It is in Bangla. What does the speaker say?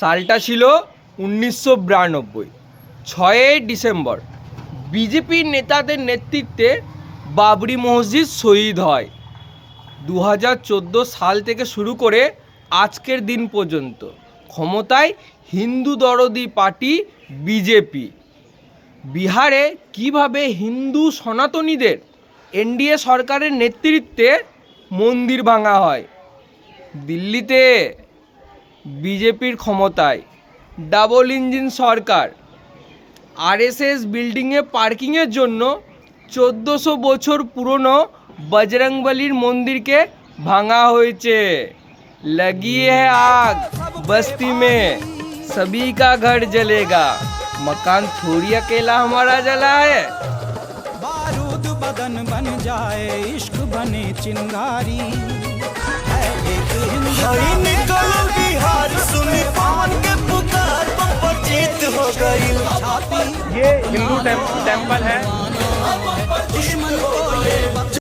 সালটা ছিল 1992। 6ই ডিসেম্বর বিজেপির নেতাদের নেতৃত্বে বাবরি মসজিদ শহীদ হয়। 2014 সাল থেকে শুরু করে আজকের দিন পর্যন্ত ক্ষমতায় হিন্দু দরদি পার্টি বিজেপি। বিহারে কিভাবে হিন্দু সনাতনীদের এনডিএ সরকারের নেতৃত্বে মন্দির ভাঙা হয়। দিল্লিতে বিজেপির ক্ষমতায় ডাবল ইঞ্জিন সরকার। আরএসএস বিল্ডিংয়ে পার্কিংয়ের জন্য 1400 বছর পুরনো বজরংবলির মন্দিরকে ভাঙা হয়েছে। लगी है आग बस्ती में सभी का घर जलेगा, मकान थोड़ी अकेला हमारा जला है। बारूद बदन बन जाए इश्क बने चिंगारी। निकलो बिहार सुनी पवन के पुकार, जीत हो गई। ये हिंदू टेम्पल है।